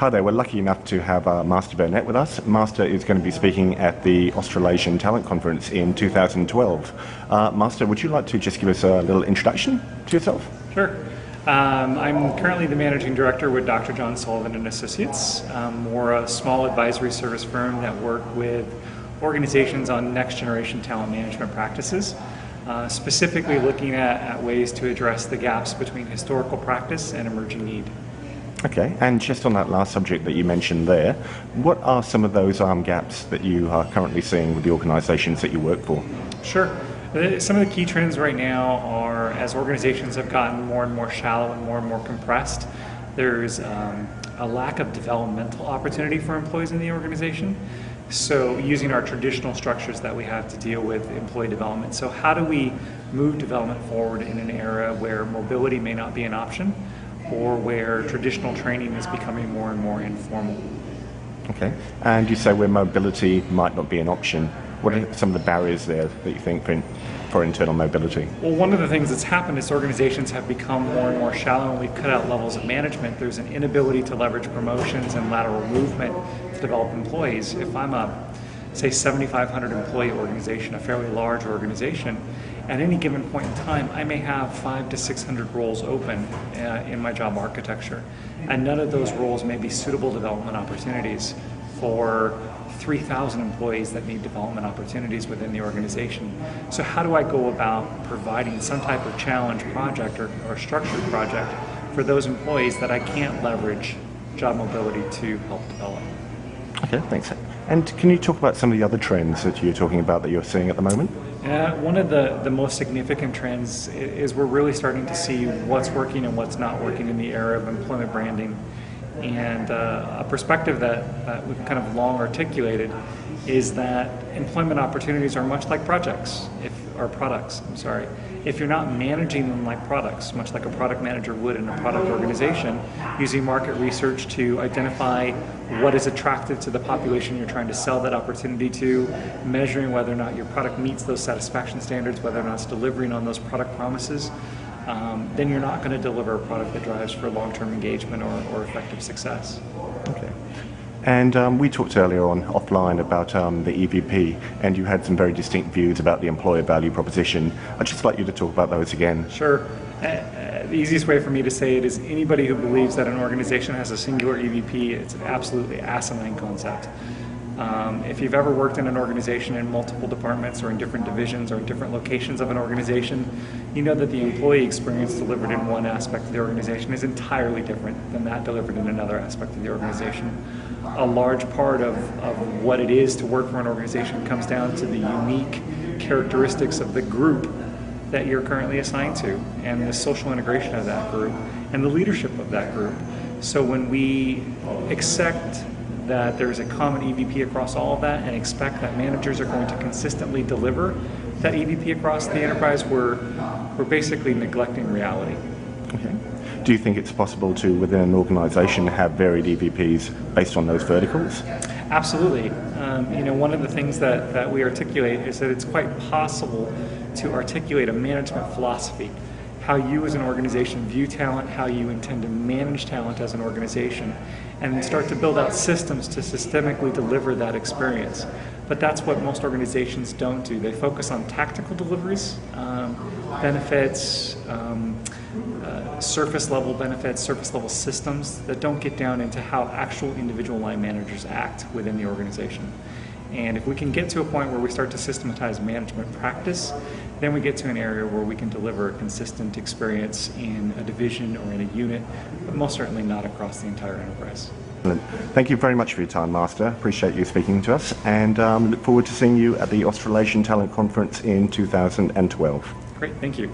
Hi there, we're lucky enough to have Master Burnett with us. Master is going to be speaking at the Australasian Talent Conference in 2012. Master, would you like to just give us a little introduction to yourself? Sure. I'm currently the Managing Director with Dr. John Sullivan and Associates. We're a small advisory service firm that work with organizations on next generation talent management practices, specifically looking at ways to address the gaps between historical practice and emerging need. Okay, and just on that last subject that you mentioned there, what are some of those gaps that you are currently seeing with the organizations that you work for? Sure. Some of the key trends right now are, as organizations have gotten more and more shallow and more compressed, there's a lack of developmental opportunity for employees in the organization. So using our traditional structures that we have to deal with employee development. So how do we move development forward in an era where mobility may not be an option, or where traditional training is becoming more and more informal? Okay, and you say where mobility might not be an option. What are some of the barriers there that you think for internal mobility? Well, one of the things that's happened is organizations have become more and more shallow, and we've cut out levels of management. There's an inability to leverage promotions and lateral movement to develop employees. If I'm a, say, 7,500 employee organization, a fairly large organization, at any given point in time, I may have 500 to 600 roles open in my job architecture, and none of those roles may be suitable development opportunities for 3,000 employees that need development opportunities within the organization. So how do I go about providing some type of challenge project or structured project for those employees that I can't leverage job mobility to help develop? Okay, thanks. And can you talk about some of the other trends that you're talking about that you're seeing at the moment? One of the most significant trends is we're really starting to see what's working and what's not working in the era of employment branding. And a perspective that we've kind of long articulated is that employment opportunities are much like products. If you're not managing them like products, much like a product manager would in a product organization, using market research to identify what is attractive to the population you're trying to sell that opportunity to, measuring whether or not your product meets those satisfaction standards, whether or not it's delivering on those product promises, then you're not going to deliver a product that drives for long-term engagement or effective success. Okay. And we talked earlier on offline about the EVP, and you had some very distinct views about the employer value proposition. I'd just like you to talk about those again. Sure. The easiest way for me to say it is anybody who believes that an organization has a singular EVP, it's an absolutely asinine concept. If you've ever worked in an organization in multiple departments or in different divisions or in different locations of an organization, you know that the employee experience delivered in one aspect of the organization is entirely different than that delivered in another aspect of the organization. A large part of what it is to work for an organization comes down to the unique characteristics of the group that you're currently assigned to, and the social integration of that group, and the leadership of that group. So when we accept that there's a common EVP across all of that and expect that managers are going to consistently deliver that EVP across the enterprise, we're basically neglecting reality. Okay. Do you think it's possible to, within an organization, have varied EVPs based on those verticals? Absolutely. One of the things that we articulate is that it's quite possible to articulate a management philosophy, how you as an organization view talent, how you intend to manage talent as an organization, and start to build out systems to systemically deliver that experience. But that's what most organizations don't do. They focus on tactical deliveries, benefits, surface level benefits, surface level systems that don't get down into how actual individual line managers act within the organization. And if we can get to a point where we start to systematize management practice, then we get to an area where we can deliver a consistent experience in a division or in a unit, but most certainly not across the entire enterprise. Thank you very much for your time, Master. Appreciate you speaking to us, and look forward to seeing you at the Australasian Talent Conference in 2012. Great, thank you.